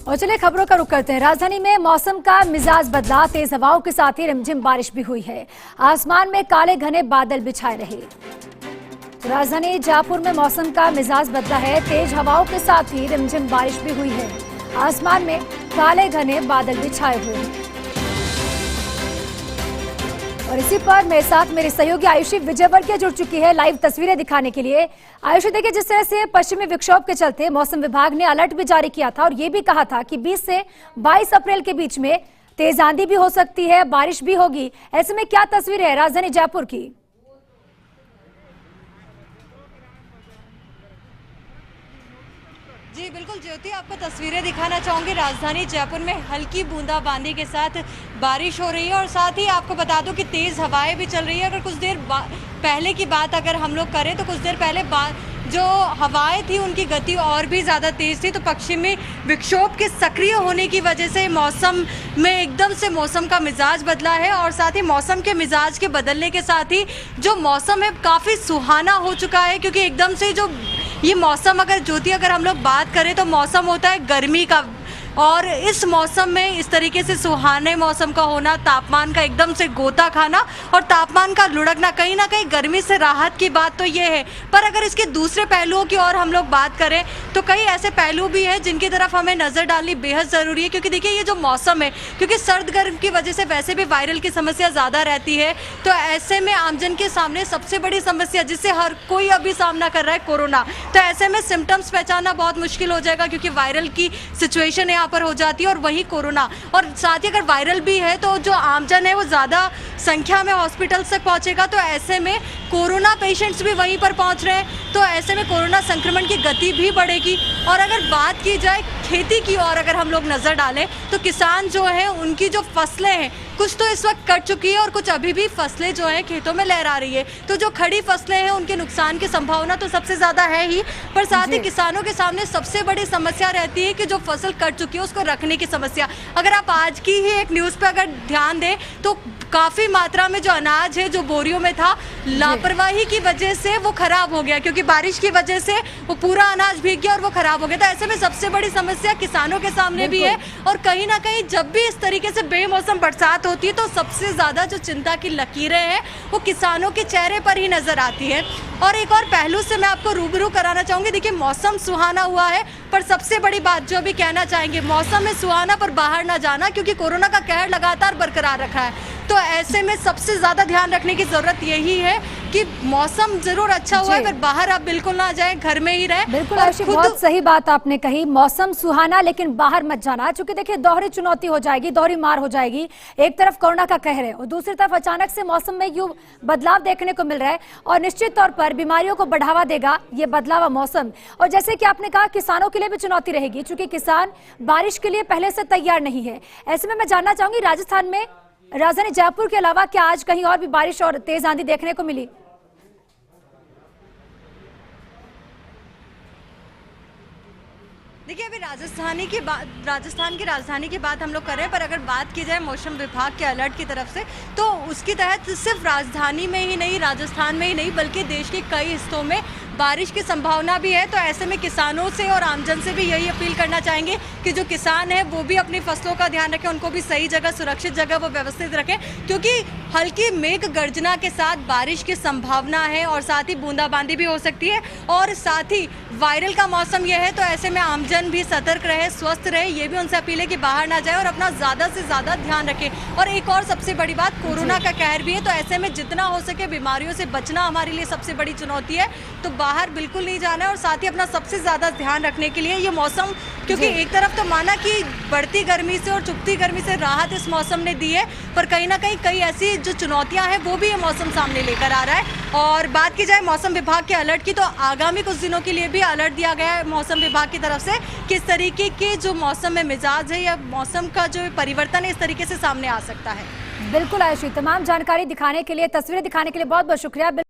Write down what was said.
और चलिए खबरों का रुख करते हैं। राजधानी में मौसम का मिजाज बदला, तेज हवाओं के साथ ही रिमझिम बारिश भी हुई है। आसमान में काले घने बादल बिछाए रहे। राजधानी जयपुर में मौसम का मिजाज बदला है, तेज हवाओं के साथ ही रिमझिम बारिश भी हुई है। आसमान में काले घने बादल भी छाए हुए हैं। और इसी पर मेरे साथ मेरे सहयोगी आयुषी विजयवर्गीय जुड़ चुकी है लाइव तस्वीरें दिखाने के लिए। आयुषी, देखिए जिस तरह से पश्चिमी विक्षोभ के चलते मौसम विभाग ने अलर्ट भी जारी किया था और ये भी कहा था कि 20 से 22 अप्रैल के बीच में तेज आंधी भी हो सकती है, बारिश भी होगी। ऐसे में क्या तस्वीर है राजधानी जयपुर की? जी बिल्कुल ज्योति, आपको तस्वीरें दिखाना चाहूंगी। राजधानी जयपुर में हल्की बूंदाबांदी के साथ बारिश हो रही है और साथ ही आपको बता दूं कि तेज़ हवाएं भी चल रही है। अगर कुछ देर पहले की बात अगर हम लोग करें तो कुछ देर पहले जो हवाएं थी उनकी गति और भी ज़्यादा तेज़ थी। तो पश्चिमी विक्षोभ के सक्रिय होने की वजह से मौसम में एकदम से मौसम का मिजाज बदला है और साथ ही मौसम के मिजाज के बदलने के साथ ही जो मौसम है काफ़ी सुहाना हो चुका है। क्योंकि एकदम से जो ये मौसम अगर हम लोग बात करें तो मौसम होता है गर्मी का, और इस मौसम में इस तरीके से सुहाने मौसम का होना, तापमान का एकदम से गोता खाना और तापमान का लुढ़कना, कहीं ना कहीं गर्मी से राहत की बात तो ये है। पर अगर इसके दूसरे पहलुओं की और हम लोग बात करें तो कई ऐसे पहलू भी हैं जिनकी तरफ हमें नज़र डालनी बेहद ज़रूरी है। क्योंकि देखिए ये जो मौसम है, क्योंकि सर्द गर्म की वजह से वैसे भी वायरल की समस्या ज़्यादा रहती है, तो ऐसे में आमजन के सामने सबसे बड़ी समस्या जिससे हर कोई अभी सामना कर रहा है, कोरोना। तो ऐसे में सिम्टम्स पहचानना बहुत मुश्किल हो जाएगा क्योंकि वायरल की सिचुएशन यहाँ पर हो जाती है और वही कोरोना। और साथ ही अगर वायरल भी है तो जो आमजन है वो ज़्यादा संख्या में हॉस्पिटल्स तक पहुँचेगा। तो ऐसे में कोरोना पेशेंट्स भी वहीं पर पहुँच रहे हैं, तो ऐसे में कोरोना संक्रमण की गति भी बढ़ेगी। और अगर बात की जाए खेती की और अगर हम लोग नज़र डालें तो किसान जो है उनकी जो फसलें हैं कुछ तो इस वक्त कट चुकी है और कुछ अभी भी फसलें जो हैं खेतों में लहरा रही है। तो जो खड़ी फसलें हैं उनके नुकसान की संभावना तो सबसे ज़्यादा है ही, पर साथ ही किसानों के सामने सबसे बड़ी समस्या रहती है कि जो फसल कट चुकी है उसको रखने की समस्या। अगर आप आज की ही एक न्यूज़ पे अगर ध्यान दें तो काफ़ी मात्रा में जो अनाज है जो बोरियों में था, लापरवाही की वजह से वो खराब हो गया, क्योंकि बारिश की वजह से वो पूरा अनाज भीग गया और वो खराब हो गया। तो ऐसे में सबसे बड़ी समस्या किसानों के सामने भी है। और कहीं ना कहीं जब भी इस तरीके से बेमौसम बरसात होती है तो सबसे ज़्यादा जो चिंता की लकीरें हैं वो किसानों के चेहरे पर ही नज़र आती है। और एक और पहलू से मैं आपको रूबरू कराना चाहूँगी। देखिए मौसम सुहाना हुआ है, पर सबसे बड़ी बात जो भी कहना चाहेंगे, मौसम में सुहाना पर बाहर ना जाना, क्योंकि कोरोना का कहर लगातार बरकरार रखा है। तो ऐसे में सबसे ज़्यादा ध्यान रखने की ज़रूरत यही है कि मौसम जरूर अच्छा हुआ है पर बाहर आप बिल्कुल ना जाएं, घर में ही रहें। बिल्कुल आयुषी, बहुत सही बात आपने कही। मौसम सुहाना लेकिन बाहर मत जाना, क्योंकि देखिए दोहरी चुनौती हो जाएगी, दोहरी मार हो जाएगी। एक तरफ कोरोना का कहर है और दूसरी तरफ अचानक से मौसम में यूं बदलाव देखने को मिल रहा है और निश्चित तौर पर बीमारियों को बढ़ावा देगा ये बदलावा मौसम। और जैसे कि आपने कहा, किसानों के लिए भी चुनौती रहेगी, क्योंकि किसान बारिश के लिए पहले से तैयार नहीं है। ऐसे में मैं जानना चाहूंगी, राजस्थान में राजधानी जयपुर के अलावा क्या आज कहीं और भी बारिश और तेज आंधी देखने को मिली? देखिए अभी राजस्थान की राजधानी की बात हम लोग कर रहे हैं, पर अगर बात की जाए मौसम विभाग के अलर्ट की तरफ से तो उसके तहत सिर्फ राजधानी में ही नहीं, राजस्थान में ही नहीं, बल्कि देश के कई हिस्सों में बारिश की संभावना भी है। तो ऐसे में किसानों से और आमजन से भी यही अपील करना चाहेंगे कि जो किसान है वो भी अपनी फसलों का ध्यान रखें, उनको भी सही जगह, सुरक्षित जगह वो व्यवस्थित रखें, क्योंकि हल्की मेघ गर्जना के साथ बारिश की संभावना है और साथ ही बूंदाबांदी भी हो सकती है और साथ ही वायरल का मौसम यह है। तो ऐसे में आमजन भी सतर्क रहे, स्वस्थ रहे, ये भी उनसे अपील है कि बाहर ना जाए और अपना ज़्यादा से ज़्यादा ध्यान रखें। और एक और सबसे बड़ी बात, कोरोना का कहर भी है, तो ऐसे में जितना हो सके बीमारियों से बचना हमारे लिए सबसे बड़ी चुनौती है। तो बाहर बिल्कुल नहीं जाना है और साथ ही अपना सबसे ज़्यादा ध्यान रखने के लिए ये मौसम, क्योंकि एक तरफ तो माना कि बढ़ती गर्मी से और चुभती गर्मी से राहत इस मौसम ने दी है, पर कहीं ना कहीं कई ऐसी जो चुनौतियां हैं वो भी ये मौसम सामने लेकर आ रहा है। और बात की जाए मौसम विभाग के अलर्ट की तो आगामी कुछ दिनों के लिए भी अलर्ट दिया गया है मौसम विभाग की तरफ से, किस तरीके के जो मौसम में मिजाज है या मौसम का जो परिवर्तन है इस तरीके से सामने आ सकता है। बिल्कुल आयुषी, तमाम जानकारी दिखाने के लिए, तस्वीरें दिखाने के लिए बहुत बहुत शुक्रिया।